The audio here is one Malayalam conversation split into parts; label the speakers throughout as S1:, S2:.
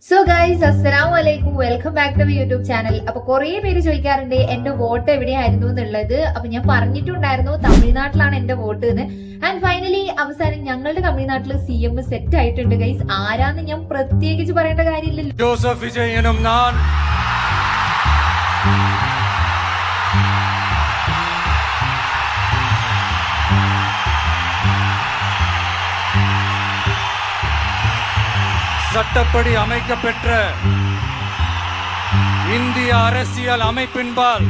S1: സോ ഗൈസ്, അസ്സലാമു അലൈക്കും, welcome back to YouTube channel. അപ്പൊ കുറെ പേര് ചോദിക്കാറുണ്ട് എന്റെ വോട്ട് എവിടെയായിരുന്നു എന്നുള്ളത്. അപ്പൊ ഞാൻ പറഞ്ഞിട്ടുണ്ടായിരുന്നു തമിഴ്നാട്ടിലാണ് എന്റെ വോട്ട് എന്ന്. ആൻഡ് ഫൈനലി അവസാനം ഞങ്ങളുടെ തമിഴ്നാട്ടിൽ CM സെറ്റ് ആയിട്ടുണ്ട് ഗൈസ്. ആരാന്ന് ഞാൻ പ്രത്യേകിച്ച് പറയേണ്ട കാര്യമില്ലല്ലോ.
S2: ജോസഫ് വിജയനും ഞാൻ சட்டப்படி அமைக்கப்பெற்ற இந்திய அரசியல் அமைப்பின்பால்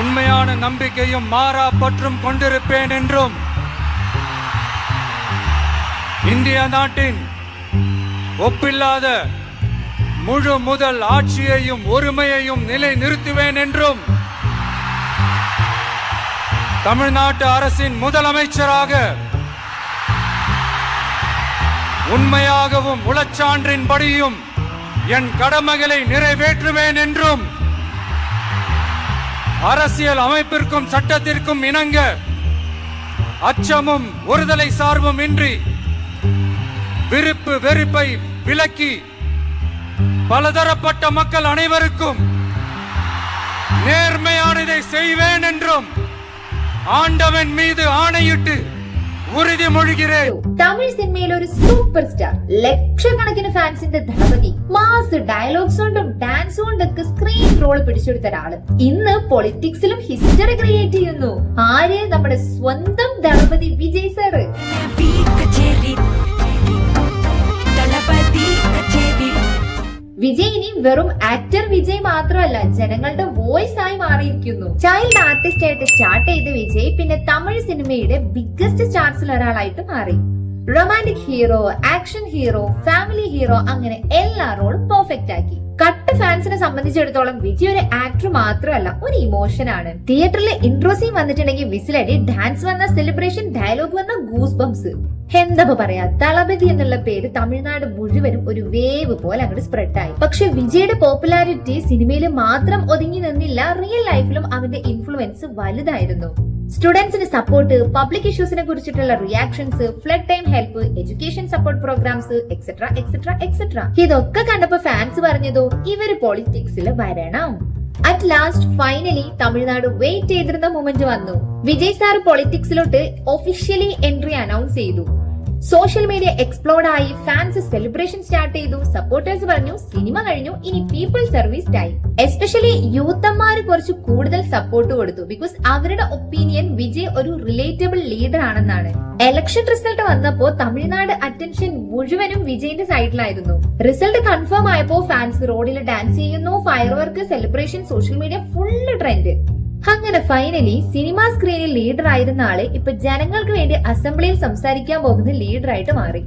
S2: உண்மையான நம்பிக்கையும் மாறா பற்றும் கொண்டிருப்பேன் என்றும் இந்திய நாட்டின் ஒப்பில்லாத முழு முதல் ஆட்சியையும் ஒருமையையும் நிலை நிறுத்துவேன் என்றும் தமிழ்நாட்டு அரசின் முதலமைச்சராக உண்மையாகவும் உளச்சான்றின்படியும் என் கடமைகளை நிறைவேற்றுவேன் என்றும் அரசியல் அமைப்பிற்கும் சட்டத்திற்கும் இணங்க அச்சமும் ஒருதலை சார்பும் இன்றி விருப்பு வெறுப்பை விலக்கி பலதரப்பட்ட மக்கள் அனைவருக்கும் நேர்மையானதை செய்வேன் என்றும் ஆண்டவன் மீது ஆணையிட்டு
S1: തമിഴ് സിനിമയിൽ ഒരു സൂപ്പർ സ്റ്റാർ, ലക്ഷക്കണക്കിന് ഫാൻസിന്റെ ദളപതി, മാസ് ഡയലോഗ്സ് കൊണ്ടും ഡാൻസ് കൊണ്ടൊക്കെ സ്ക്രീൻ റോൾ പിടിച്ചെടുത്ത ഒരാള് ഇന്ന് പൊളിറ്റിക്സിലും ഹിസ്റ്ററി ക്രിയേറ്റ് ചെയ്യുന്നു. ആര്? നമ്മുടെ സ്വന്തം ദളപതി വിജയ് സാറ്. വിജയ് ഇനി വെറും ആക്ടർ വിജയ് മാത്രമല്ല, ജനങ്ങളുടെ വോയിസ് ആയി മാറിയിരിക്കുന്നു. ചൈൽഡ് ആർട്ടിസ്റ്റ് ആയിട്ട് സ്റ്റാർട്ട് ചെയ്ത വിജയ് പിന്നെ തമിഴ് സിനിമയുടെ ബിഗ്ഗസ്റ്റ് സ്റ്റാർസിൽ ഒരാളായിട്ട് മാറി. Romantic hero, action hero, family hero, അങ്ങനെ എല്ലാ റോളും പെർഫെക്റ്റ് ആക്കി. കട്ട് ഫാൻസിനെ സംബന്ധിച്ചിടത്തോളം വിജയ് ഒരു ആക്ടർ മാത്രമല്ല, ഒരു ഇമോഷൻ ആണ്. തിയേറ്ററിൽ ഇൻട്രോ സീൻ വന്നിട്ടുണ്ടെങ്കിൽ വിസിലടി, ഡാൻസ് വന്ന സെലിബ്രേഷൻ, ഡയലോഗ് വന്ന ഗൂസ് ബംസ്. എന്താ പറയാ, ദളപതി എന്നുള്ള പേര് തമിഴ്നാട് മുഴുവനും ഒരു വേവ് പോലെ അങ്ങോട്ട് സ്പ്രെഡ് ആയി. പക്ഷെ വിജയുടെ പോപ്പുലാരിറ്റി സിനിമയിൽ മാത്രം ഒതുങ്ങി നിന്നില്ല, റിയൽ ലൈഫിലും അവന്റെ ഇൻഫ്ലുവൻസ് വലുതായിരുന്നു. സ്റ്റുഡൻസിന് സപ്പോർട്ട്, പബ്ലിക് ഇഷ്യൂസിനെ കുറിച്ചിട്ടുള്ള reactions, flood time help, education support programs, etcetera etcetera etcetera. ഇതൊക്കെ കണ്ടപ്പോ ഫാൻസ് പറഞ്ഞതോ ഇവര് പൊളിറ്റിക്സിൽ വരണം. At last finally Tamil Nadu wait ചെയ്തിരുന്ന മൊമെന്റ് വന്നു. വിജയ് സാർ പൊളിറ്റിക്സിലോട്ട് ഒഫീഷ്യലി എൻട്രി അനൗൺസ് ചെയ്തു. സോഷ്യൽ മീഡിയ എക്സ്പ്ലോർഡ് ആയി, ഫാൻസ് സെലിബ്രേഷൻ സ്റ്റാർട്ട് ചെയ്തു. സപ്പോർട്ടേഴ്സ് പറഞ്ഞു സിനിമ കഴിഞ്ഞു, ഇനി പീപ്പിൾ സർവീസ് ടൈം. എസ്പെഷ്യലി യൂത്തന്മാര് കുറച്ച് കൂടുതൽ സപ്പോർട്ട് കൊടുത്തു. ബിക്കോസ് അവരുടെ ഒപ്പീനിയൻ വിജയ് ഒരു റിലേറ്റബിൾ ലീഡർ ആണെന്നാണ്. എലക്ഷൻ റിസൾട്ട് വന്നപ്പോ തമിഴ്നാട് അറ്റൻഷൻ മുഴുവനും വിജയിന്റെ സൈഡിലായിരുന്നു. റിസൾട്ട് കൺഫേം ആയപ്പോ ഫാൻസ് റോഡിൽ ഡാൻസ് ചെയ്യുന്നു, fire work, celebration, social media full trend. അങ്ങനെ ഫൈനലി സിനിമാ സ്ക്രീനിൽ ലീഡർ ആയിരുന്ന ആള് ഇപ്പൊ ജനങ്ങൾക്ക് വേണ്ടി അസംബ്ലിയിൽ സംസാരിക്കാൻ പോകുന്ന ലീഡർ ആയിട്ട് മാറി.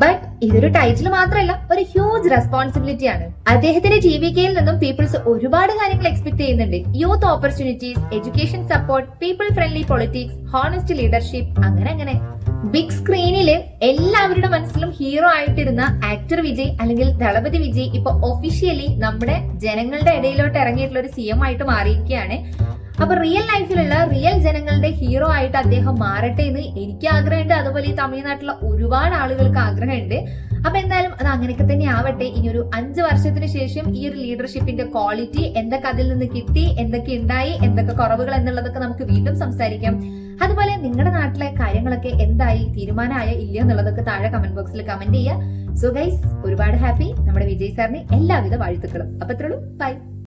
S1: ബട്ട് ഇതൊരു ടൈറ്റിൽ മാത്രമല്ല, ഒരു ഹ്യൂജ് റെസ്പോൺസിബിലിറ്റി ആണ്. അദ്ദേഹത്തിന്റെ TVKയിൽ നിന്നും പീപ്പിൾസ് ഒരുപാട് കാര്യങ്ങൾ എക്സ്പെക്ട് ചെയ്യുന്നുണ്ട്. Youth opportunities, education support, people friendly politics, honest leadership, അങ്ങനെ ബിഗ് സ്ക്രീനില് എല്ലാവരുടെ മനസ്സിലും ഹീറോ ആയിട്ടിരുന്ന ആക്ടർ വിജയ് അല്ലെങ്കിൽ ദളപതി വിജയ് ഇപ്പൊ ഒഫീഷ്യലി നമ്മുടെ ജനങ്ങളുടെ ഇടയിലോട്ട് ഇറങ്ങിയിട്ടുള്ള ഒരു CM ആയിട്ട് മാറിയിരിക്കുകയാണ്. അപ്പൊ റിയൽ ലൈഫിലുള്ള റിയൽ ജനങ്ങളുടെ ഹീറോ ആയിട്ട് അദ്ദേഹം മാറട്ടെ എന്ന് എനിക്ക് ആഗ്രഹമുണ്ട്. അതുപോലെ ഈ തമിഴ്നാട്ടിലുള്ള ഒരുപാട് ആളുകൾക്ക് ആഗ്രഹമുണ്ട്. അപ്പൊ എന്തായാലും അത് അങ്ങനെയൊക്കെ തന്നെ ആവട്ടെ. ഇനി ഒരു 5 വർഷത്തിന് ശേഷം ഈ ഒരു ലീഡർഷിപ്പിന്റെ ക്വാളിറ്റി എന്തൊക്കെ അതിൽ നിന്ന് കിട്ടി, എന്തൊക്കെ ഉണ്ടായി, എന്തൊക്കെ കുറവുകൾ എന്നുള്ളതൊക്കെ നമുക്ക് വീണ്ടും സംസാരിക്കാം. അതുപോലെ നിങ്ങളുടെ നാട്ടിലെ കാര്യങ്ങളൊക്കെ എന്തായി, തീരുമാനമായ ഇല്ല എന്നുള്ളതൊക്കെ താഴെ കമന്റ് ബോക്സിൽ കമന്റ് ചെയ്യുക. സോ ഗൈസ്, ഒരുപാട് ഹാപ്പി. നമ്മുടെ വിജയ് സാറിന് എല്ലാവിധ വാഴ്ത്തുക്കളും. അപ്പൊ അത്രയുള്ളൂ. ബൈ.